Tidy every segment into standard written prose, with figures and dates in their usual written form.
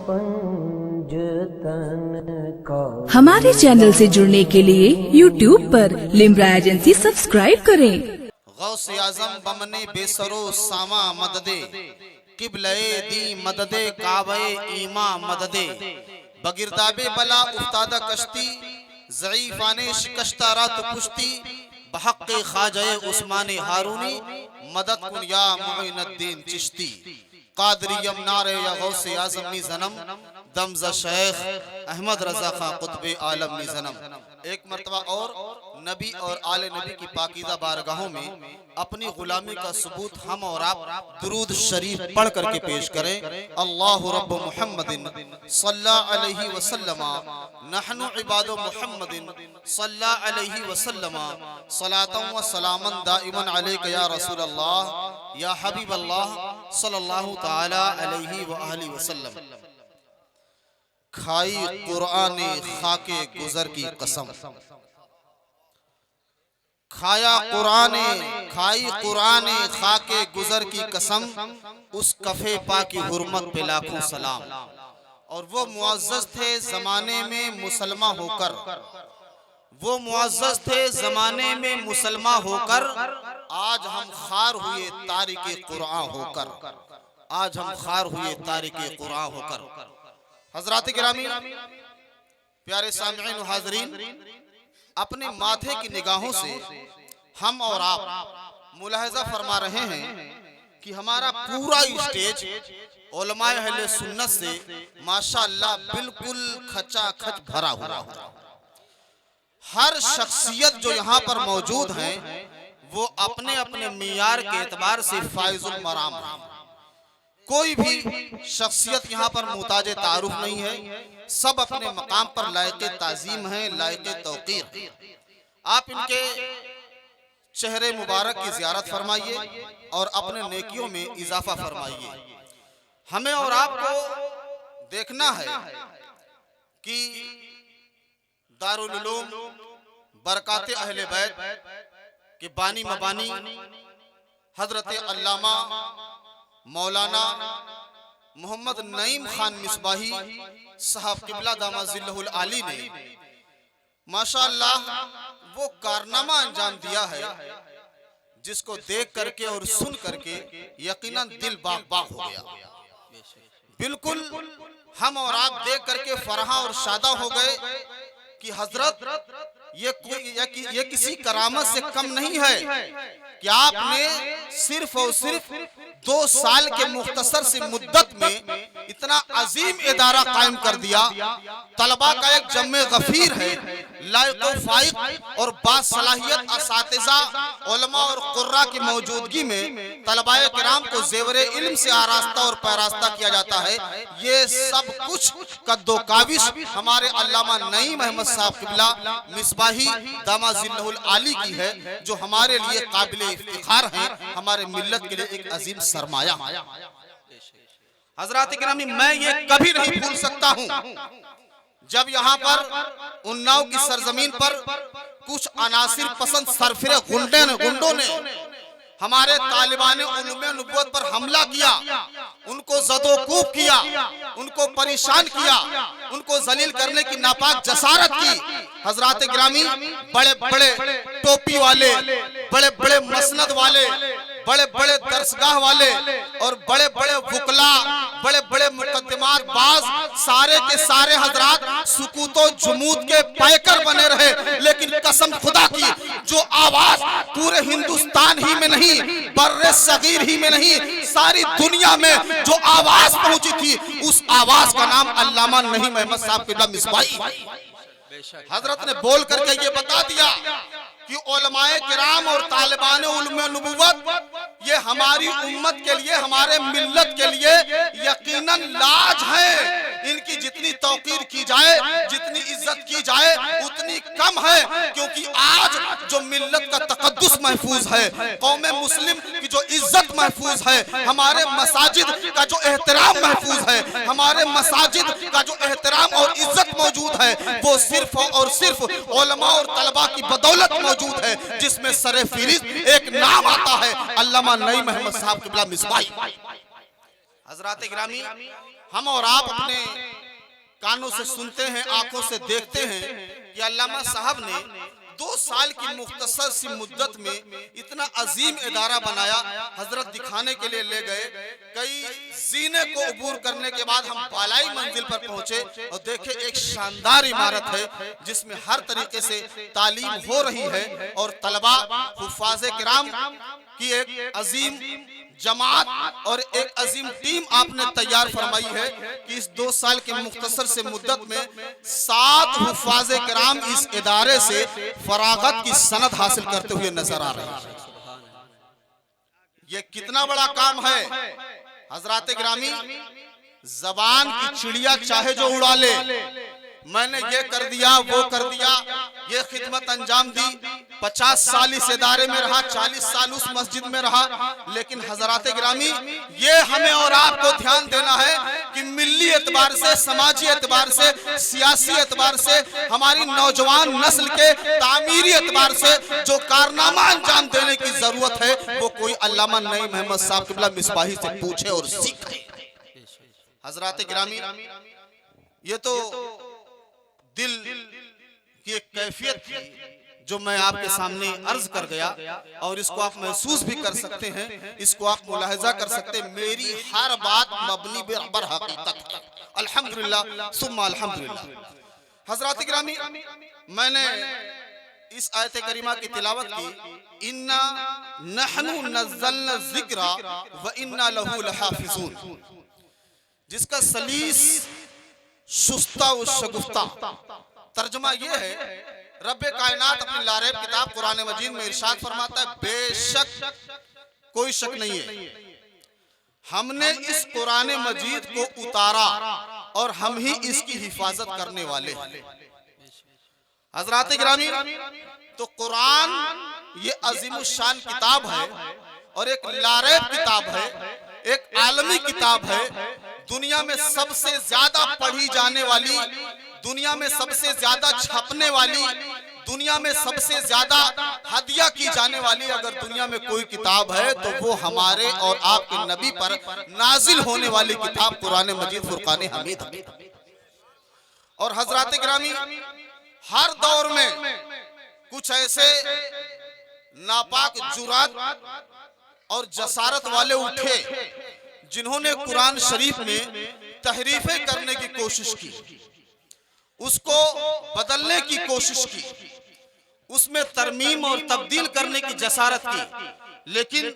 पंजतन का। हमारे चैनल से जुड़ने के लिए YouTube पर लिम्रा एजेंसी सब्सक्राइब करें। गौसे आजम बमने बेसरो सामा मददे किबले दी मददे काबे ईमा मददे बगिरदाबे बला उस्तादा कश्ती ज़ईफ़ाने शिकस्ता रात पुश्ती बहक़्क़े ख़ाजे उस्माने हारूनी मदद कुन या मुइनुद्दीन चिश्ती कादरियम नारे या गौसे आज़म नी ज़नम दमज़ा शेख अहमद रज़ा खां कुतुब आलम नी ज़नम। एक मरतबा और नबी और आले नबी की पाकीज़ा बारगाहों में अपनी गुलामी का सबूत हम और आप दुरूद शरीफ पढ़ करके पेश करें। अल्लाहु रब्बु मुहम्मदिन सल्लल्लाहु अलैहि वसल्लम नहनु इबादु मुहम्मदिन सल्लल्लाहु अलैहि वसल्लम सलातन व सलामन दाइमन अलैका या रसूल अल्लाह या हबीब अल्लाह सल्लल्लाहु ताला अलैहि व आलिहि वसल्लम। खाई कुरान खाके गुजर की कसम, खाया कुरान खाई कुरान खाके गुजर की कसम, उस कफे पा की हुर्मत पे लाखों सलाम। और वो मुअज़्ज़ज़ थे ज़माने में मुसलमान होकर, वो मुअज़्ज़ज़ थे ज़माने में मुसलमान होकर, आज हम खार हुए तारिके कुरान होकर, आज हम खार हुए तारिके कुरान होकर। हज़रात गिरामी, प्यारे सामिईन व हाज़रीन, अपने माथे की निगाहों से हम और आप मुलाहिज़ा फरमा रहे हैं कि हमारा पूरा स्टेज उलमाए अहले सुन्नत से माशाअल्लाह बिल्कुल खचाखच भरा हुआ है। हर शख्सियत जो यहाँ पर मौजूद हैं वो अपने अपने मियार के एतबार से फाइजुल मराम हैं। कोई भी शख्सियत यहाँ पर मुताजे तारुफ नहीं है, सब अपने मकाम पर लायके ताजीम हैं, लायके तौकीर। आप इनके चेहरे मुबारक की ज़ियारत फरमाइए और अपने नेकियों में इजाफा फरमाइए। हमें और आपको देखना है कि दारुल उलूम बरकाते अहले बैत के बानी मबानी हजरत अल्लामा मौलाना मोहम्मद नईम खान मिसबाही साहब किबला दामाजिल्लहुल आली ने माशाअल्लाह वो कारनामा अंजाम दिया है जिसको देख करके और सुन करके यकीनन दिल बाग बाग हो गया। बिल्कुल हम और आप देख करके फरहा और शादा हो गए कि हजरत ये किसी करामत से कम नहीं है कि आपने सिर्फ और सिर्फ 2 साल के मुख्तसर सी मुद्दत में इतना अजीम इदारा कायम कर दिया। तलबा का एक जम्मे गफीर है, लायक फाइक और बासलाहियत असातिज़ा उलमा और कुर्रा की मौजूदगी में तलबाए किराम को ज़ेवरे इल्म से आरास्ता और पैरास्ता किया जाता है। ये सब कुछ कद्दो काबिश हमारे अल्लामा नईम अहमद साहब किबला मिसबाही दामाजिल्लहुल आली की है, जो हमारे लिए काबिले इफ्तिखार हैं, हमारे मिल्लत के लिए एक अजीम सरमाया। हजरात गिरामी, मैं ये कभी नहीं भूल सकता हूँ जब यहाँ पर उन्नाव की सरजमीन पर कुछ अनासिर पसंद सरफिरे गुंडों ने हमारे तालिबान उलूम नबुव्वत पर हमला किया, उनको ज़दोकूब किया, उनको परेशान किया, उनको जलील करने की नापाक जसारत की। हजरात गिरामी, बड़े बड़े टोपी वाले, बड़े बड़े मसनद वाले, बड़े बड़े दरसगाह वाले और बड़े बड़े वुकला, बड़े बड़े मुकद्दमात बाज, सारे के सारे हजरात सुकूतो जुमूद के पैकर बने रहे। लेकिन कसम खुदा की, जो आवाज पूरे हिंदुस्तान ही में नहीं, बर्रे सगीर ही में नहीं, सारी दुनिया में जो आवाज पहुंची थी, उस आवाज का नाम अल्लामा नईम अहमद साहब किबला मिसबाही। हजरत ने बोल करके ये बता दिया कि उलमाए किराम और तालिबान उलूम नबुव्वत ये हमारी उम्मत के लिए, हमारे मिल्लत के लिए यकीनन लाज है। इनकी जितनी तौकीर की जाए, जितनी इज्जत की जाए, उतनी कम है, क्योंकि आज जो मिल्लत का तकद्दुस महफूज है, कौमे मुस्लिम की जो इज्जत महफूज है, हमारे मसाजिद का जो एहतराम महफूज है, हमारे मसाजिद का जो एहतराम और इज्जत मौजूद है, वो सिर्फ और सिर्फ उलमा और तलबा की बदौलत मौजूद है, जिसमें सरे फहरिस्त एक नाम आता है, अल्लामा नईम अहमद साहब किबला मिसबाही। हजरात गिरामी, हम और आप अपने कानों से सुनते हैं, आंखों से देखते हैं कि अल्लामा साहब ने 2 साल की मुख्तसर सी मुद्दत में इतना अजीम इदारा बनाया। हजरत दिखाने के लिए ले गए, कई जीने को अबूर करने के बाद हम बालाई मंजिल पर पहुंचे और देखे एक शानदार इमारत है जिसमें हर तरीके से तालीम हो रही है और तलबा हुफ्फाज़े किराम की एक अजीम जमात और एक अजीम टीम आपने तैयार फरमाई है कि इस 2 साल के मुख्तसर से मुद्दत में 7 हुफ्फाज़े किराम इस इदारे से फरागत की सनद हासिल करते हुए नजर आ रहे हैं। ये कितना बड़ा काम है हजरात गिरामी। जबान की चिड़िया चाहे जो उड़ा ले, मैंने ये कर दिया, वो कर दिया, ये खिदमत अंजाम दी, 50 साल इस इदारे में रहा, 40 साल उस मस्जिद में रहा, लेकिन हजरात गिरामी ये हमें और आपको ध्यान देना है कि मिल्ली एतबार से, समाजी एतबार से, सियासी एतबार से, हमारी नौजवान नस्ल के तामीरी एतबार से जो कारनामा अंजाम देने की जरूरत है वो कोई अल्लामा नईम अहमद साहब क़िबला मिसबाही से पूछे और सीखे। हजरात गिरामी, ये तो दिल की एक कैफियत थी जो मैं आपके सामने अर्ज कर गया और इसको आप महसूस भी कर सकते हैं, इसको आप मुलाहिजा कर सकते हैं। मेरी हर बात मबनी बर हकीकत है, अल्हम्दुलिल्लाह सुम्मा अल्हम्दुलिल्लाह। हजरात गिरामी, मैंने इस आयत करीमा की तिलावत की, इन्ना नहनु नज़्ज़लना ज़िक्रा व इन्ना लहू लहाफ़िज़ून, जिसका सलीस शुस्ता व शगुफ्ता तर्जुमा ये है, रब्बे कायनात अपनी लारेब किताब कुरान मजीद में इरशाद फरमाता है, बेशक कोई शक नहीं है हमने इस कुरान मजीद को उतारा और हम ही इसकी हिफाजत करने वाले हैं। हजरात गिरामी, तो कुरान ये अजीमुशान किताब है और एक लारेब किताब है, एक आलमी किताब है, दुनिया में सबसे ज्यादा पढ़ी जाने वाली, दुनिया में सबसे ज्यादा छपने वाली, दुनिया में सबसे ज्यादा हदिया की जाने वाली अगर दुनिया में कोई किताब है तो वो हमारे और आपके नबी पर नाजिल होने वाली किताब कुरान मजीद फुरकान हमीद है। और हजरात गिरामी, हर दौर में कुछ ऐसे नापाक जुरात और जसारत वाले उठे जिन्होंने कुरान शरीफ में तहरीफें करने की कोशिश की, उसको बदलने की कोशिश की, उसमें तरमीम और तब्दील करने की जसारत की, लेकिन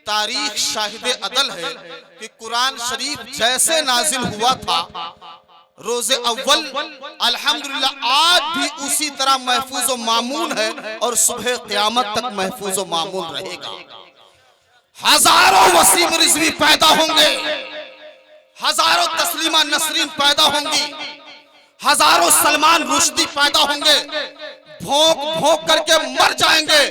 तारीख शाहिद अदल है कि कुरान शरीफ जैसे नाजिल हुआ था रोजे अव्वल, अल्हम्दुलिल्लाह आज भी उसी तरह महफूज व मामून है और सुबह क़यामत तक महफूज व मामून रहेगा। हजारों वसीम रिजवी पैदा होंगे, हजारों तस्लीमा नसरीन पैदा होंगी, हजारों सलमान रुश्दी पैदा होंगे, भोंक भोंक करके मर जाएंगे,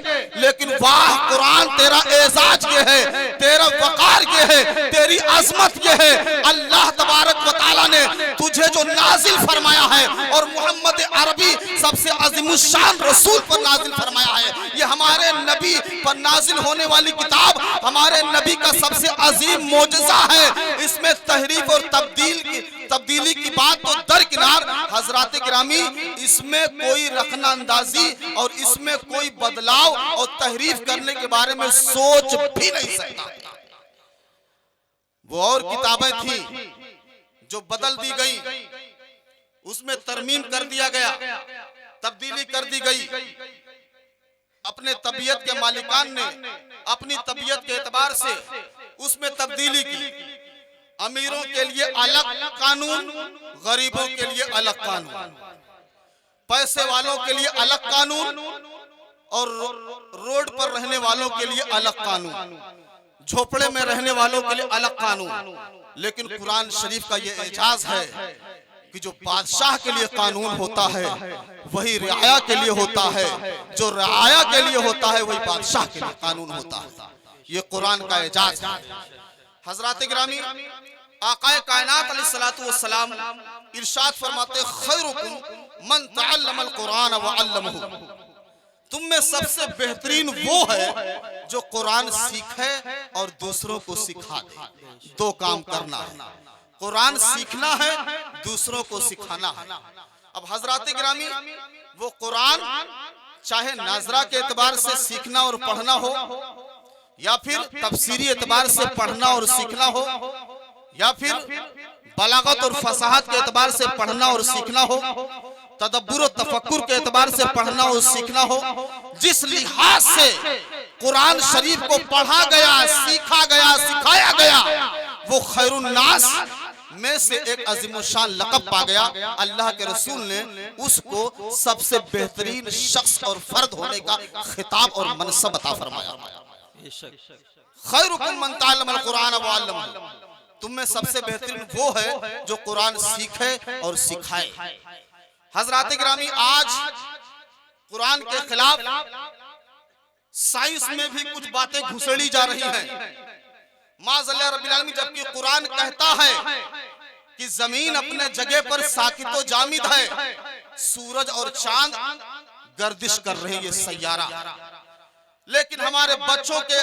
लेकिन वाह कुरान तेरा एजाज ये है, तेरा वकार ये है, तेरी अजमत ये है। अल्लाह तबारक व तआला ने तुझे जो नाजिल फरमाया है और मोहम्मद अरबी सबसे अज़ीमुश्शान रसूल पर नाजिल फरमाया है, ये हमारे नबी पर नाजिल होने वाली किताब हमारे नबी का सबसे अजीम मोजज़ा है। इसमें तहरीफ और तब्दीली की बात तो दरकिनार, हजरात गिरामी इसमें कोई रखना अंदाजी और इसमें कोई बदलाव और तहरीफ करने के बारे में सोच भी नहीं सकता। वो और किताबें थी जो बदल दी गई, उसमें तरमीम कर दिया गया, तब्दीली कर दी गई। अपने तबीयत के मालिकान ने अपनी तबीयत के एतबार से उसमें तब्दीली की। अमीरों के लिए अलग कानून, गरीबों के लिए अलग कानून, पैसे वालों के लिए अलग कानून और रोड पर रहने वालों के लिए अलग कानून, झोपड़े में रहने वालों के लिए अलग कानून। लेकिन कुरान शरीफ का ये एजाज है कि जो बादशाह के लिए कानून होता है वही रियाया के लिए होता है, जो रियाया के लिए होता है वही बादशाह के लिए कानून होता है। ये कुरान का एजाज है। हजरात गिरामी, आकाए कायनात अलैहिस्सलातु वस्सलाम इरशाद फरमाते, खैरुकुम मन तअल्लमल कुरान व अल्लमहु, तुम में सबसे बेहतरीन वो है जो कुरान सीखे और दूसरों को सिखा दे। दो काम करना है, कुरान सीखना है, दूसरों को सिखाना है। अब हजरात गिरामी, वो कुरान चाहे नाजरा के एतबार से सीखना और पढ़ना हो, या फिर तफसीरी एतबार से पढ़ना और सीखना हो, या फिर बलागत और फसाहत के एतबार से पढ़ना और सीखना हो, तदब्बुर और तफक्कुर के एतबार से पढ़ना और सीखना हो, जिस लिहाज से कुरान शरीफ को पढ़ा गया, सीखा गया, सिखाया गया, वो खैरुन्नास में से एक अजीमुशान लक़ब पा गया। अल्लाह के रसूल ने उसको सबसे बेहतरीन शख्स और फर्द होने का खिताब और मनसब अता फरमाया। खैरुकुम मन तअल्लमल कुरान व अल्लमहु, तुम में सबसे बेहतरीन वो है जो कुरान सीखे और सिखाए। हजरात गिरामी, आज कुरान के खिलाफ साइंस में भी कुछ बातें घुसेड़ी जा रही हैं। माज़अल्लाह रब्बिल आलमीन, जबकि कुरान कहता है कि जमीन अपने जगह पर साकितो जामिद है, सूरज और चांद गर्दिश कर रहे हैं, ये सैयारा। लेकिन हमारे बच्चों के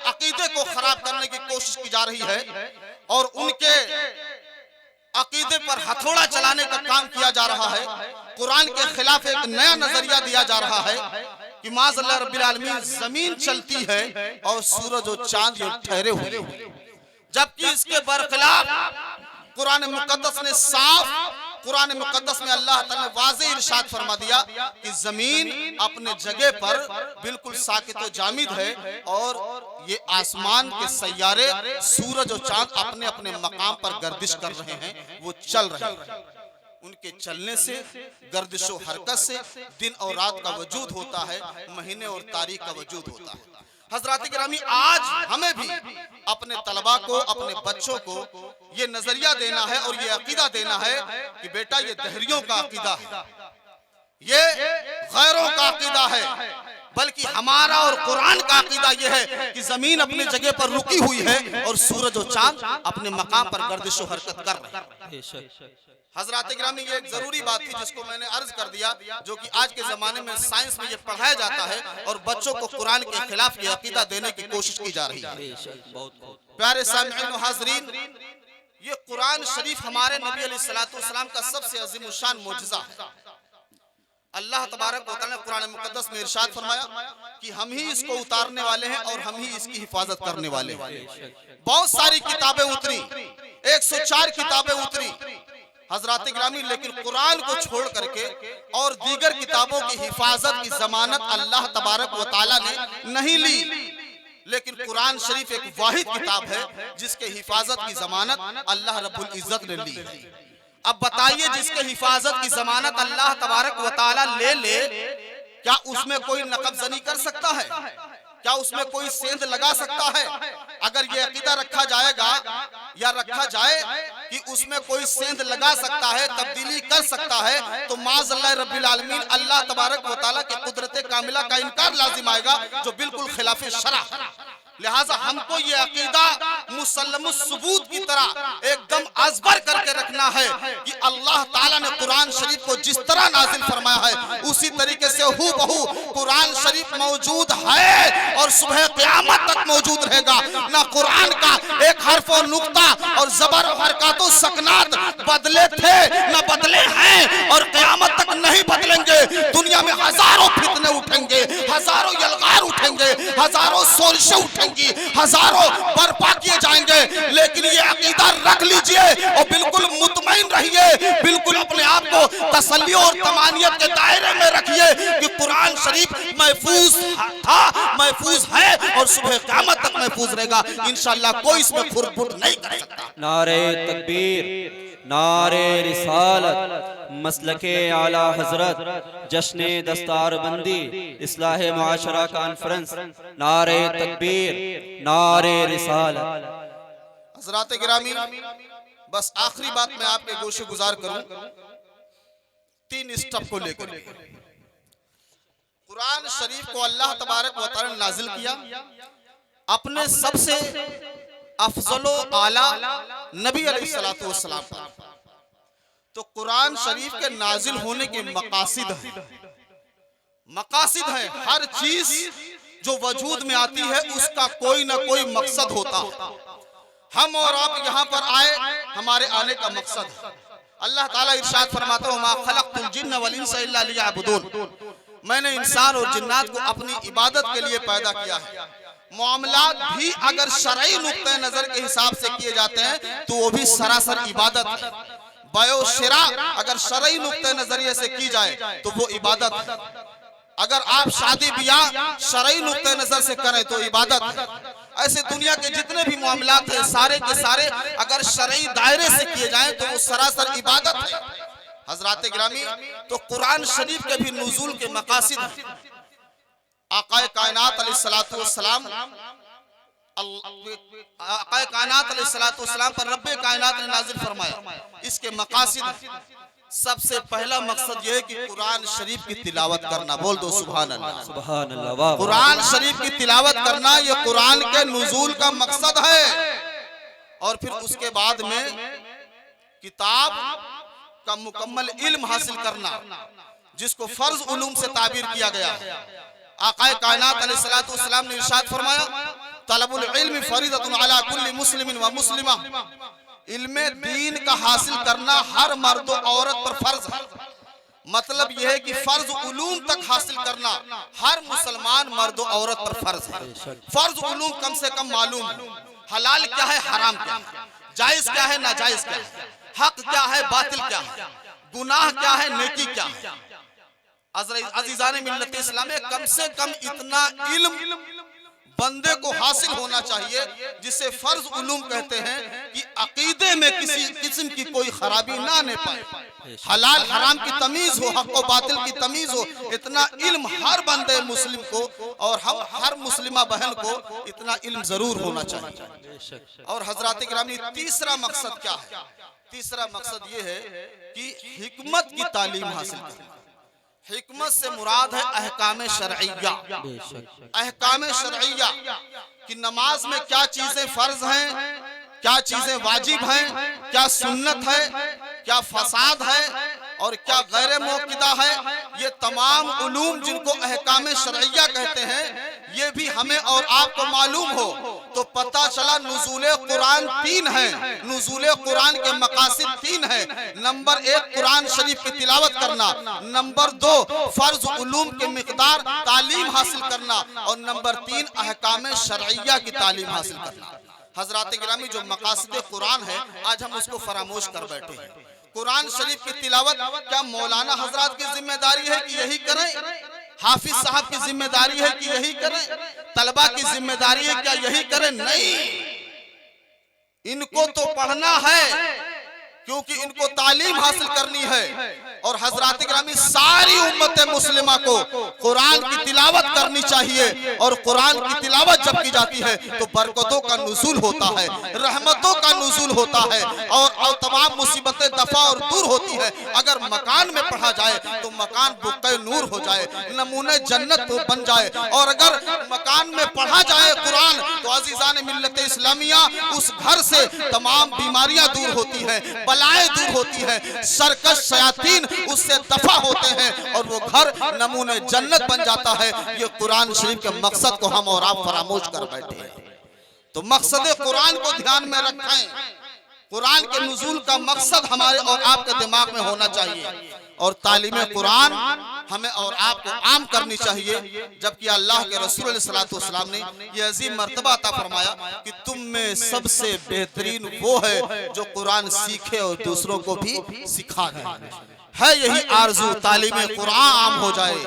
अकीदे को खराब करने की कोशिश की जा रही है और उनके अकीदे पर हथौड़ा चलाने का काम किया जा रहा है। कुरान के खिलाफ एक नया नजरिया दिया जा रहा है कि माज़अल्लाह रब्बिल आलमीन जमीन चलती है और सूरज और चांद ये ठहरे हुए हैं, जबकि इसके बरखिलाफ कुरान मुकद्दस ने साफ, कुरान मुकद्दस में अल्लाह ताला ने वाज़ेह इरशाद फरमा दिया कि जमीन अपने जगह पर बिल्कुल साकित और जामिद है और ये आसमान के सैयारे सूरज और चांद अपने अपने मकाम पर गर्दिश कर रहे हैं, वो चल रहे हैं। उनके चलने से, गर्दिश और हरकत से दिन और रात का वजूद होता है, महीने और तारीख का वजूद होता है। हजरात गिरामी, आज हमें भी अपने तलबा को, अपने बच्चों को ये नजरिया देना है और ये अकीदा देना है कि बेटा ये दहरियों का अकीदा है, ये गैरों का अकीदा है, बल्कि हमारा और कुरान का अकीदा ये है कि जमीन अपनी जगह पर रुकी हुई है और सूरज और चांद अपने मकाम पर गर्दिश और हरकत कर रहे हैं। हजरात गिरामी, ये एक जरूरी बात थी जिसको मैंने अर्ज कर दिया, जो कि आज के जमाने में साइंस में ये पढ़ाया जाता है और बच्चों को कुरान के खिलाफ ये अकीदा देने की कोशिश की जा रही है। प्यारे सामिईन व हाज़रीन, ये कुरान शरीफ हमारे नबी अलैहिस्सलाम का सबसे अज़ीमुशान मोजज़ा है। अल्लाह तबारक व तआला ने कुरान मुकद्दस में इरशाद फरमाया कि हम ही इसको उतारने वाले हैं और हम ही इसकी हिफाजत करने वाले हैं। बहुत सारी किताबें उतरी, 104 किताबें उतरी हजरात गिरामी, लेकिन कुरान को छोड़ करके और दीगर किताबों की हिफाजत की जमानत अल्लाह तबारक व तआला ने नहीं ली। लेकिन कुरान शरीफ एक वाहिद किताब है जिसके हिफाजत की जमानत अल्लाह रब्बुल इज्जत ने ली है। अब बताइए, जिसके हिफाजत की जमानत अल्लाह तबारक व तआला ले ले, क्या उसमें कोई नकबजनी कर सकता है? क्या उसमें कोई सेंध लगा सकता है? अगर ये अकीदा रखा जाएगा या रखा जाए कि उसमें कोई सेंध लगा सकता है, तब्दीली कर सकता है, तो माज़अल्लाह रब्बिल आलमीन अल्लाह तबारक व तआला के कुदरत कामिला का इनकार लाजिम आएगा, जो बिल्कुल खिलाफ शरअ। लिहाजा हमको ये अकीदा मुसल्लमुस सुबूत की तरह एकदम अज़बर करके रखना है कि अल्लाह ताला ने कुरान शरीफ को जिस तरह नाजिल फरमाया है उसी तरीके से हूबहू कुरान शरीफ मौजूद है और सुबह क़यामत तक मौजूद रहेगा। ना कुरान का एक हर्फ और नुक्ता और ज़बर और हरकत और सकनात बदले थे, न बदले हैं और क़यामत तक नहीं बदलेंगे। दुनिया में हजारों फितने उठेंगे, हजारों यलगार उठेंगे, हजारों सोरिशें उठेंगी, हजारों बर्पा किए जाएंगे, लेकिन ये अकीदा रख लीजिए और बिल्कुल मुतमईन रहिए, बिल्कुल अपने आप को तसल्ली और तमानियत के दायरे में रखिए कि कुरान शरीफ महफूज था, महफूज है और सुबह क़यामत तक महफूज रहेगा। इंशाअल्लाह कोई इसमें खुरपुर नहीं कर सकता। नारे तकबीर, नारे रिसालत, मसलके आला हजरत, जश्ने दस्तारबंदी, इस्लाह मुआशरा कॉन्फ्रेंस, नारे तकबीर, नारे रिसालत। हज़रात गिरामी, बस आखिरी बात मैं आपके गोशे गुजार करूं 3 स्टेप को लेकर। कुरान शरीफ को अल्लाह तबारक व तआला ने नाजिल किया अपने सबसे अफजलो आला नबी अलैहिस्सलातु वस्सलाम पर। तो कुरान शरीफ के नाजिल होने के मकासिद हैं, मकासिद है, हर चीज जो वजूद में आती है उसका कोई ना कोई मकसद होता है। हम और आप यहाँ पर आए, हमारे आने का मकसद है। अल्लाह ताला इरशाद फरमाता है, मा खलक़तुल जिन्न वल इंसा इल्ला लियअबुदून, मैंने इंसान और जिन्नात को अपनी इबादत के लिए पैदा किया है। मामलात भी अगर शरई नुक्ते नजर के हिसाब से किए जाते हैं तो वो भी सरासर इबादत है। बयो शिरा अगर शरई नुक्ते नजरिए से की जाए तो वो इबादत है। अगर आप शादी ब्याह शरई नुक्ते नजर से करें तो इबादत है। ऐसे दुनिया के जितने भी मामलात हैं सारे के सारे अगर शरई दायरे से किए जाएं तो वो सरासर इबादत है। हजरात गिरामी, तो कुरान शरीफ के भी नुज़ूल के मकासिद हैं। आकाए कायनात अलैहिस्सलातु वस्सलाम, आकाए कायनात अलैहिस्सलातु वस्सलाम पर रब्बे कायनात ने नाज़िल फरमाया। इसके मकासिद सबसे पहला मकसद यह है कि कुरान शरीफ की तिलावत करना। बोल दो सुभान अल्लाह। सुभान अल्लाह। कुरान शरीफ की तिलावत करना यह कुरान के नुज़ूल का मकसद है। और फिर उसके बाद में किताब का मुकम्मल इल्म हासिल करना, जिसको फर्ज उलूम से ताबीर किया गया। आकाए कायनात अलैहिस्सलातु वस्सलाम ने इरशाद फरमाया, तलबुल इल्म फरीदतुन अला कुल्ली मुस्लिमिन व मुस्लिमा, इल्म दीन का हासिल करना हर मर्द और औरत पर फर्ज है। मतलब यह है कि फर्ज उलूम तक हासिल करना हर मुसलमान मर्द और औरत पर फर्ज है। फर्ज उलूम कम से कम मालूम हो, हलाल क्या है, हराम क्या है, जायज क्या है, नाजायज क्या है, हक क्या है, बातिल क्या है, गुनाह क्या है, नेकी क्या है। अज़ीज़ाने मिल्लत इस्लामी, कम से कम इतना इल्म बंदे को हासिल होना चाहिए जिसे फर्ज उलूम कहते हैं कि अकीदे में किसी किस्म की कोई खराबी ना आने पाए, हलाल हराम की तमीज हो, हक व बातिल की तमीज हो। इतना इल्म हर बंदे मुस्लिम को और हम हर मुस्लिमा बहन को इतना इल्म जरूर होना चाहिए। और हजरात गिरामी, तीसरा मकसद क्या है? तीसरा मकसद ये है कि हिकमत की तालीम हासिल करना। हिकमत से मुराद है अहकाम शरइया। अहकाम शरइया कि नमाज में क्या चीजें फर्ज हैं, क्या चीजें वाजिब हैं, क्या सुन्नत है, क्या फसाद है और क्या गैर मौकिदा है। ये तमाम उलूम जिनको अहकाम शरइया कहते हैं, ये भी हमें और आपको मालूम हो तो पता चला नुज़ूले कुरान 3 है। नुज़ूले कुरान के मकासिद 3 है। नंबर 1 कुरान शरीफ की तिलावत करना, नंबर 2 फर्ज उलूम के मिकदार तालीम हासिल करना और नंबर 3 अहकाम शरइया की तालीम हासिल करना। हजरात गिरामी, जो मकासिद कुरान है आज हम उसको फरामोश कर बैठे हैं। कुरान शरीफ की तिलावत क्या मौलाना हजरात की जिम्मेदारी है कि यही करें? हाफिज साहब की जिम्मेदारी है कि यही करें? तलबा की जिम्मेदारी है क्या यही करें? नहीं, इनको तो पढ़ना है क्योंकि इनको तालीम हासिल करनी है। और हजरात गिरामी, सारी उम्मत मुस्लिमा को कुरान की तिलावत करनी चाहिए। और कुरान की तिलावत जब की जाती है तो बरकतों का नुज़ूल होता है, रहमतों का नुज़ूल होता है और तमाम मुसीबतें दफा और दूर होती है। अगर मकान में पढ़ा जाए तो मकान बुक़्क़े नूर हो जाए, नमूने जन्नत बन जाए। और अगर मकान में पढ़ा जाए कुरान तो अज़ीज़ान मिल्लत इस्लामिया, उस घर से तमाम बीमारियां दूर होती हैं, बलाएं दूर होती हैं, सरकश शयातीन उससे दफा होते हैं और वो घर नमूने जन्नत बन जाता है। ये कुरान शरीफ के मकसद को हम और आप फरामोश कर बैठे हैं। तो मकसद कुरान को ध्यान में रखें। कुरान के नुज़ूल का मकसद हमारे और आपके दिमाग में होना चाहिए। और तालीम कुरान हमें और आपको आम करनी चाहिए। जबकि अल्लाह के रसूल सल्लल्लाहु अलैहि वसल्लम ने यह अजीम मर्तबा अता फरमाया कि तुम में सबसे बेहतरीन वो है जो कुरान सीखे और दूसरों को भी सिखा दे। है यही आरजू तालीम कुरान आम हो जाए,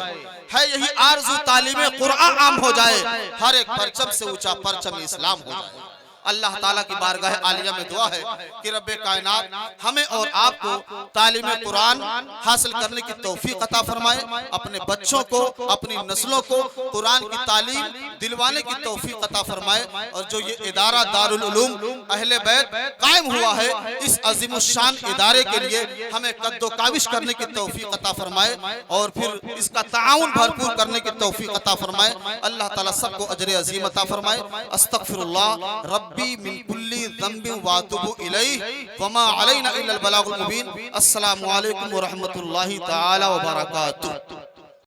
है यही आरजू तालीम कुरान आम हो जाए, हर एक परचम से ऊंचा परचम इस्लाम हो जाए। अल्लाह ताला की बारगाह आलिया में दुआ है कि रब्बे कायनात हमें और आपको तालीम कुरान हासिल करने की तौफीक अता फरमाए। अपने बच्चों को, अपनी नस्लों को कुरान की तालीम दिलवाने की तौफीक अता फरमाए। और जो ये इदारा दारुल उलूम अहले बैत कायम हुआ है, इस अज़ीमुश्शान इदारे के लिए हमें कद्दो काविश करने की तौफीक अता फरमाए और फिर इसका ताउन भरपूर करने की तौफीक अता फरमाए। अल्लाह ताला सबको अजर अज़ीम अता फरमाए। अस्तगफिरुल्लाह रब्बी मिन कुल्ली ज़ंबिन व अतूबु इलैहि व मा अलैना इल्लल बलागुल मुबीन। अस्सलामु अलैकुम व रहमतुल्लाहि तआला व बरकातुहू।